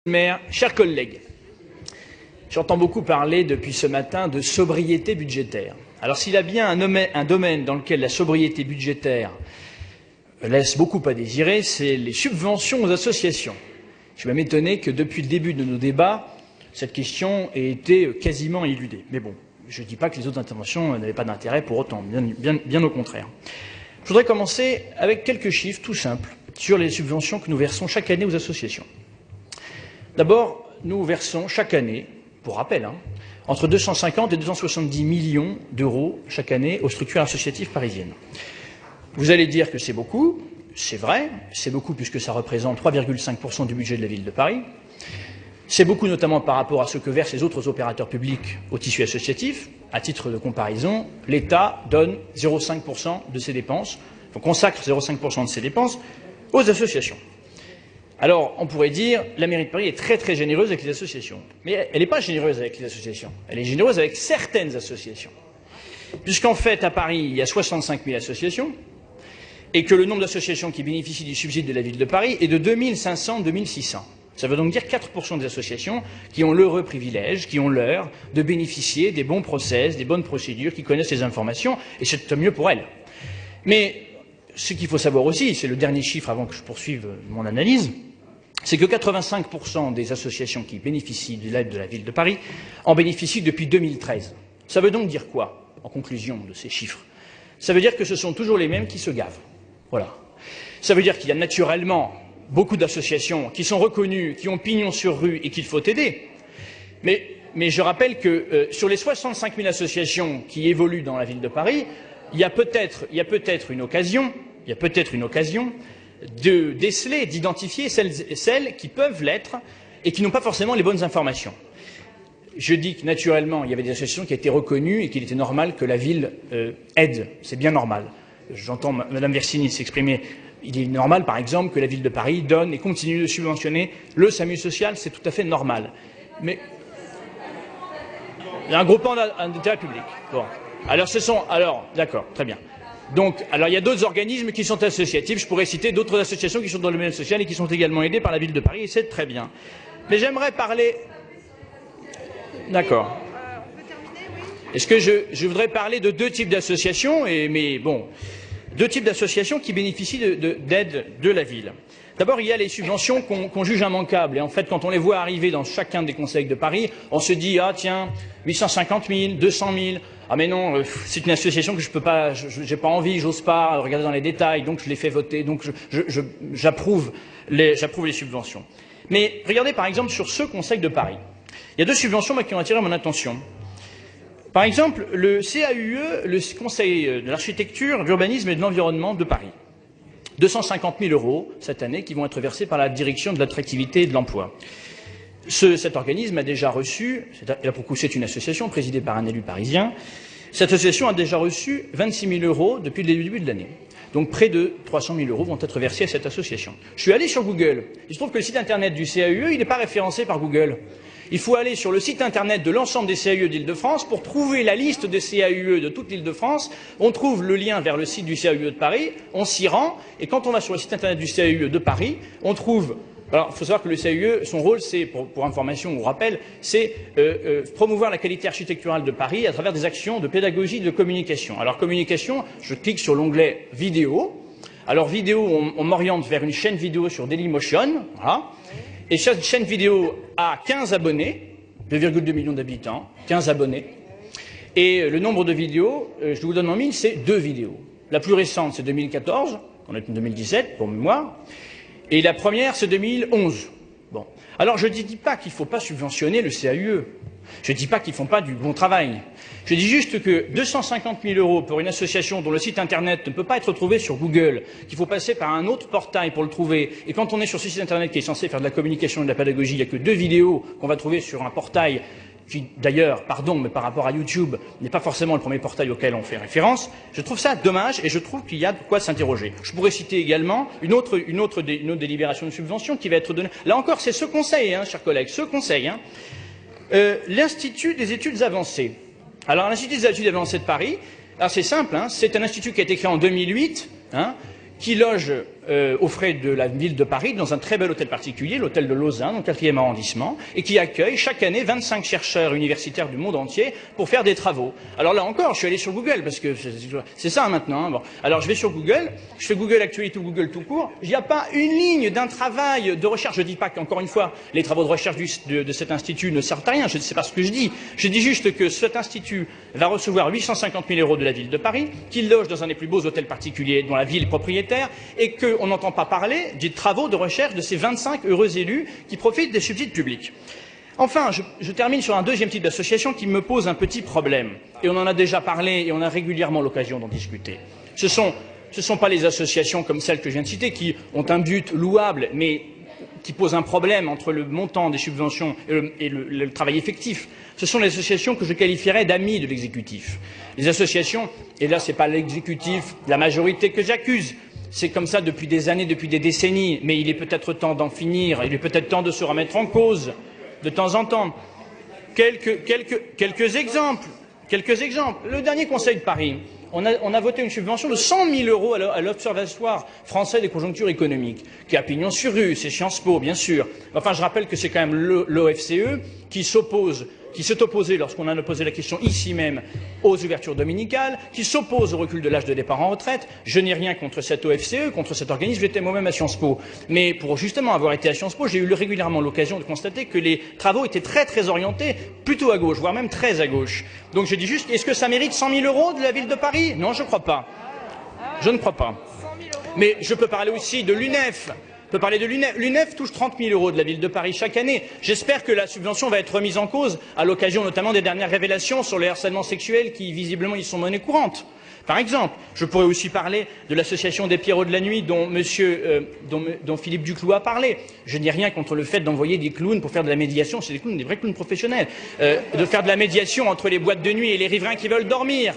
Maire, chers collègues, j'entends beaucoup parler depuis ce matin de sobriété budgétaire. Alors s'il y a bien un domaine dans lequel la sobriété budgétaire laisse beaucoup à désirer, c'est les subventions aux associations. Je vais m'étonner que depuis le début de nos débats, cette question ait été quasiment éludée. Mais bon, je ne dis pas que les autres interventions n'avaient pas d'intérêt pour autant, bien au contraire. Je voudrais commencer avec quelques chiffres tout simples sur les subventions que nous versons chaque année aux associations. D'abord, nous versons chaque année, pour rappel, entre 250 et 270 millions d'euros chaque année aux structures associatives parisiennes. Vous allez dire que c'est beaucoup, c'est vrai, c'est beaucoup puisque ça représente 3,5% du budget de la ville de Paris. C'est beaucoup notamment par rapport à ce que versent les autres opérateurs publics au tissu associatif. À titre de comparaison, l'État donne 0,5% de ses dépenses, consacre 0,5% de ses dépenses aux associations. Alors, on pourrait dire la mairie de Paris est très généreuse avec les associations. Mais elle n'est pas généreuse avec les associations. Elle est généreuse avec certaines associations. Puisqu'en fait, à Paris, il y a 65 000 associations et que le nombre d'associations qui bénéficient du subside de la ville de Paris est de 2500, 2600. Ça veut donc dire 4% des associations qui ont l'heureux privilège, qui ont l'heure de bénéficier des bons process, des bonnes procédures, qui connaissent les informations, et c'est tant mieux pour elles. Mais ce qu'il faut savoir aussi, c'est le dernier chiffre avant que je poursuive mon analyse, c'est que 85% des associations qui bénéficient de l'aide de la ville de Paris en bénéficient depuis 2013. Ça veut donc dire quoi, en conclusion de ces chiffres? Ça veut dire que ce sont toujours les mêmes qui se gavent. Voilà. Ça veut dire qu'il y a naturellement beaucoup d'associations qui sont reconnues, qui ont pignon sur rue et qu'il faut aider. Mais je rappelle que sur les 65 000 associations qui évoluent dans la ville de Paris, il y a peut-être une occasion de déceler, d'identifier celles qui peuvent l'être et qui n'ont pas forcément les bonnes informations. Je dis que naturellement, il y avait des associations qui étaient reconnues et qu'il était normal que la ville aide. C'est bien normal. J'entends Mme Versini s'exprimer. Il est normal, par exemple, que la ville de Paris donne et continue de subventionner le SAMU social. C'est tout à fait normal. Mais il y a un groupement d'intérêt public. Bon. Alors, d'accord, très bien. Donc, il y a d'autres organismes qui sont associatifs. Je pourrais citer d'autres associations qui sont dans le domaine social et qui sont également aidées par la ville de Paris, et c'est très bien. Mais j'aimerais parler. D'accord. Est-ce que je voudrais parler de deux types d'associations, deux types d'associations qui bénéficient d'aide de la ville. D'abord, il y a les subventions qu'on juge immanquables. Et en fait, quand on les voit arriver dans chacun des conseils de Paris, on se dit, ah tiens, 850 000, 200 000. Ah mais non, c'est une association que je peux pas, j'ai pas envie, j'ose pas regarder dans les détails, donc je les fais voter, donc j'approuve les subventions. Mais regardez par exemple sur ce conseil de Paris. Il y a deux subventions qui ont attiré mon attention. Par exemple, le CAUE, le Conseil de l'architecture, de l'urbanisme et de l'environnement de Paris. 250 000 euros cette année qui vont être versés par la direction de l'attractivité et de l'emploi. Cet organisme a déjà reçu, là pour le coup c'est une association présidée par un élu parisien, cette association a déjà reçu 26 000 euros depuis le début de l'année. Donc près de 300 000 euros vont être versés à cette association. Je suis allé sur Google. Il se trouve que le site internet du CAUE, il n'est pas référencé par Google. Il faut aller sur le site internet de l'ensemble des CAUE d'Île-de-France pour trouver la liste des CAUE de toute l'Île-de-France. On trouve le lien vers le site du CAUE de Paris, on s'y rend, et quand on va sur le site internet du CAUE de Paris, on trouve. Alors, il faut savoir que le CAUE, son rôle, c'est, pour information ou rappel, c'est promouvoir la qualité architecturale de Paris à travers des actions de pédagogie et de communication. Alors, communication, je clique sur l'onglet vidéo. Alors, vidéo, on m'oriente vers une chaîne vidéo sur Dailymotion, voilà. Et cette chaîne vidéo a 15 abonnés, 2,2 millions d'habitants, 15 abonnés. Et le nombre de vidéos, je vous donne en mille, c'est 2 vidéos. La plus récente, c'est 2014, on est en 2017, pour mémoire. Et la première, c'est 2011. Bon. Alors, je ne dis pas qu'il ne faut pas subventionner le CAUE. Je ne dis pas qu'ils ne font pas du bon travail. Je dis juste que 250 000 euros pour une association dont le site internet ne peut pas être trouvé sur Google, qu'il faut passer par un autre portail pour le trouver, et quand on est sur ce site internet qui est censé faire de la communication et de la pédagogie, il n'y a que 2 vidéos qu'on va trouver sur un portail qui, d'ailleurs, pardon, mais par rapport à YouTube, n'est pas forcément le premier portail auquel on fait référence. Je trouve ça dommage et je trouve qu'il y a de quoi s'interroger. Je pourrais citer également une autre délibération de subvention qui va être donnée. Là encore, c'est ce conseil, chers collègues, ce conseil. L'Institut des études avancées. Alors, l'Institut des études avancées de Paris, c'est simple, c'est un institut qui a été créé en 2008, qui loge aux frais de la ville de Paris, dans un très bel hôtel particulier, l'hôtel de Lausanne, au 4e arrondissement, et qui accueille chaque année 25 chercheurs universitaires du monde entier pour faire des travaux. Alors là encore, je suis allé sur Google, parce que c'est ça maintenant. Hein. Bon. Alors je vais sur Google, je fais Google Actualité ou Google tout court, il n'y a pas une ligne d'un travail de recherche. Je ne dis pas qu'encore une fois, les travaux de recherche de cet institut ne servent à rien, c'est pas ce que je dis. Je dis juste que cet institut va recevoir 850 000 € de la ville de Paris, qu'il loge dans un des plus beaux hôtels particuliers dont la ville est propriétaire, et qu'on n'entend pas parler des travaux de recherche de ces 25 heureux élus qui profitent des subsides publics. Enfin, je termine sur un deuxième type d'association qui me pose un petit problème. Et on en a déjà parlé et on a régulièrement l'occasion d'en discuter. Ce ne sont pas les associations comme celles que je viens de citer qui ont un but louable, mais qui posent un problème entre le montant des subventions et le travail effectif. Ce sont les associations que je qualifierais d'amis de l'exécutif. Les associations, et là ce n'est pas l'exécutif, la majorité que j'accuse, c'est comme ça depuis des années, depuis des décennies, mais il est peut-être temps d'en finir, il est peut-être temps de se remettre en cause de temps en temps. Quelques exemples. Le dernier Conseil de Paris, on a voté une subvention de 100 000 € à l'Observatoire français des conjonctures économiques, qui a pignon sur rue, c'est Sciences Po, bien sûr. Enfin, je rappelle que c'est quand même l'OFCE qui s'est opposé, lorsqu'on a posé la question ici même, aux ouvertures dominicales, qui s'oppose au recul de l'âge de départ en retraite. Je n'ai rien contre cette OFCE, contre cet organisme, j'étais moi-même à Sciences Po. Mais pour justement avoir été à Sciences Po, j'ai eu régulièrement l'occasion de constater que les travaux étaient très orientés, plutôt à gauche, voire même très à gauche. Donc je dis juste, est-ce que ça mérite 100 000 € de la ville de Paris? Non, je ne crois pas. Je ne crois pas. Mais je peux parler aussi de l'UNEF. L'UNEF touche 30 000 € de la ville de Paris chaque année. J'espère que la subvention va être remise en cause, à l'occasion notamment des dernières révélations sur les harcèlements sexuels qui, visiblement, y sont monnaie courante. Par exemple, je pourrais aussi parler de l'association des Pierrots de la Nuit dont Philippe Duclos a parlé. Je n'ai rien contre le fait d'envoyer des clowns pour faire de la médiation, c'est des clowns, des vrais clowns professionnels, de faire de la médiation entre les boîtes de nuit et les riverains qui veulent dormir.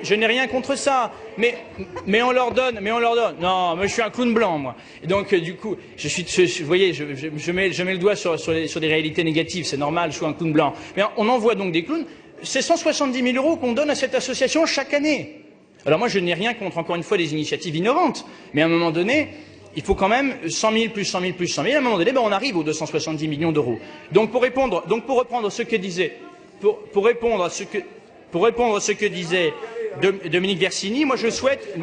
Je n'ai rien contre ça, mais on leur donne. Non, moi je suis un clown blanc, moi. Et donc du coup, vous voyez, je mets le doigt sur des réalités négatives. C'est normal, je suis un clown blanc. Mais on envoie donc des clowns. C'est 170 000 € qu'on donne à cette association chaque année. Alors moi, je n'ai rien contre, encore une fois, des initiatives innovantes. Mais à un moment donné, il faut quand même 100 000 plus 100 000 plus 100 000. À un moment donné, on arrive aux 270 millions d'euros. Donc pour reprendre ce que disait, pour répondre à ce que disait Dominique Versini, moi je souhaite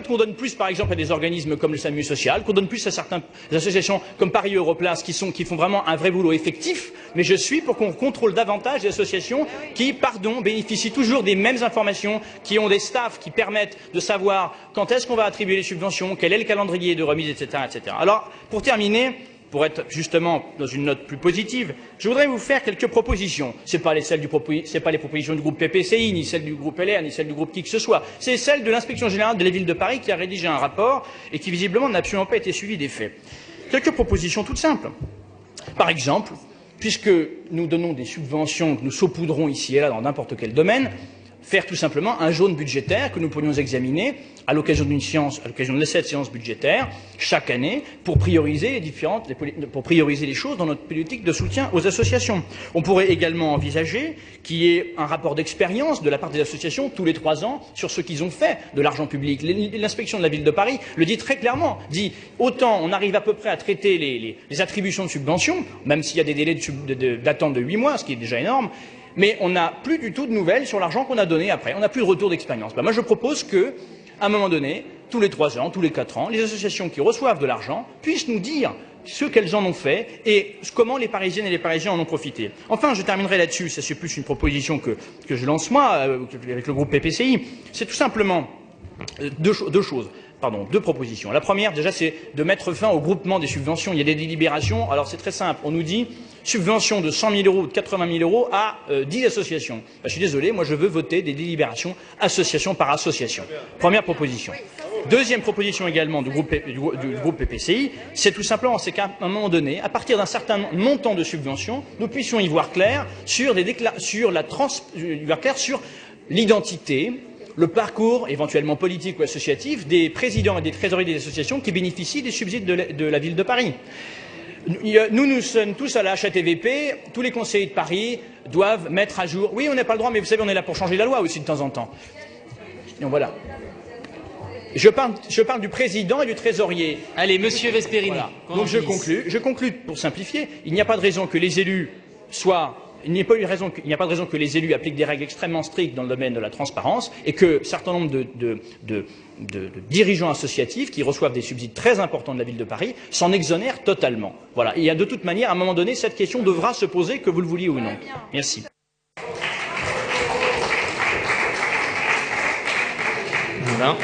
qu'on donne plus, par exemple, à des organismes comme le SAMU social, qu'on donne plus à certaines associations comme Paris Europlace qui font vraiment un vrai boulot effectif, mais je suis pour qu'on contrôle davantage les associations qui, bénéficient toujours des mêmes informations, qui ont des staffs qui permettent de savoir quand est-ce qu'on va attribuer les subventions, quel est le calendrier de remise, etc., etc. Alors, pour terminer, pour être justement dans une note plus positive, je voudrais vous faire quelques propositions. Ce n'est pas les propositions du groupe PPCI, ni celles du groupe LR, ni celles du groupe qui que ce soit. C'est celles de l'inspection générale de la ville de Paris qui a rédigé un rapport et qui visiblement n'a absolument pas été suivi des faits. Quelques propositions toutes simples. Par exemple, puisque nous donnons des subventions que nous saupoudrons ici et là dans n'importe quel domaine, faire tout simplement un jaune budgétaire que nous pourrions examiner à l'occasion de cette séance budgétaire chaque année pour prioriser les choses dans notre politique de soutien aux associations. On pourrait également envisager qu'il y ait un rapport d'expérience de la part des associations tous les 3 ans sur ce qu'ils ont fait de l'argent public. L'inspection de la ville de Paris le dit très clairement, dit autant on arrive à peu près à traiter les attributions de subventions, même s'il y a des délais d'attente de 8 mois, ce qui est déjà énorme, mais on n'a plus du tout de nouvelles sur l'argent qu'on a donné après. On n'a plus de retour d'expérience. Moi, je propose que, à un moment donné, tous les 3 ans, tous les 4 ans, les associations qui reçoivent de l'argent puissent nous dire ce qu'elles en ont fait et comment les Parisiennes et les Parisiens en ont profité. Enfin, je terminerai là-dessus, ça c'est plus une proposition que je lance moi, avec le groupe PPCI. C'est tout simplement deux propositions. La première, déjà, c'est de mettre fin au groupement des subventions. Il y a des délibérations. Alors, c'est très simple. On nous dit subvention de 100 000 € ou de 80 000 € à 10 associations. Je suis désolé, moi, je veux voter des délibérations association par association. Première proposition. Deuxième proposition également du groupe PPCI, c'est tout simplement qu'à un moment donné, à partir d'un certain montant de subventions, nous puissions y voir clair sur l'identité, le parcours, éventuellement politique ou associatif, des présidents et des trésoriers des associations qui bénéficient des subsides de la ville de Paris. Nous sommes tous à la HATVP, tous les conseillers de Paris doivent mettre à jour. Oui, on n'a pas le droit, mais vous savez, on est là pour changer la loi aussi de temps en temps. Donc voilà. Je parle du président et du trésorier. Allez, monsieur Vesperini. Voilà. Donc je conclus pour simplifier. Il n'y a pas de raison que les élus il n'y a pas de raison que les élus appliquent des règles extrêmement strictes dans le domaine de la transparence et que un certain nombre de dirigeants associatifs qui reçoivent des subsides très importants de la ville de Paris s'en exonèrent totalement. Voilà. Et il y a de toute manière, à un moment donné, cette question devra se poser, que vous le vouliez ou non. Merci. Voilà.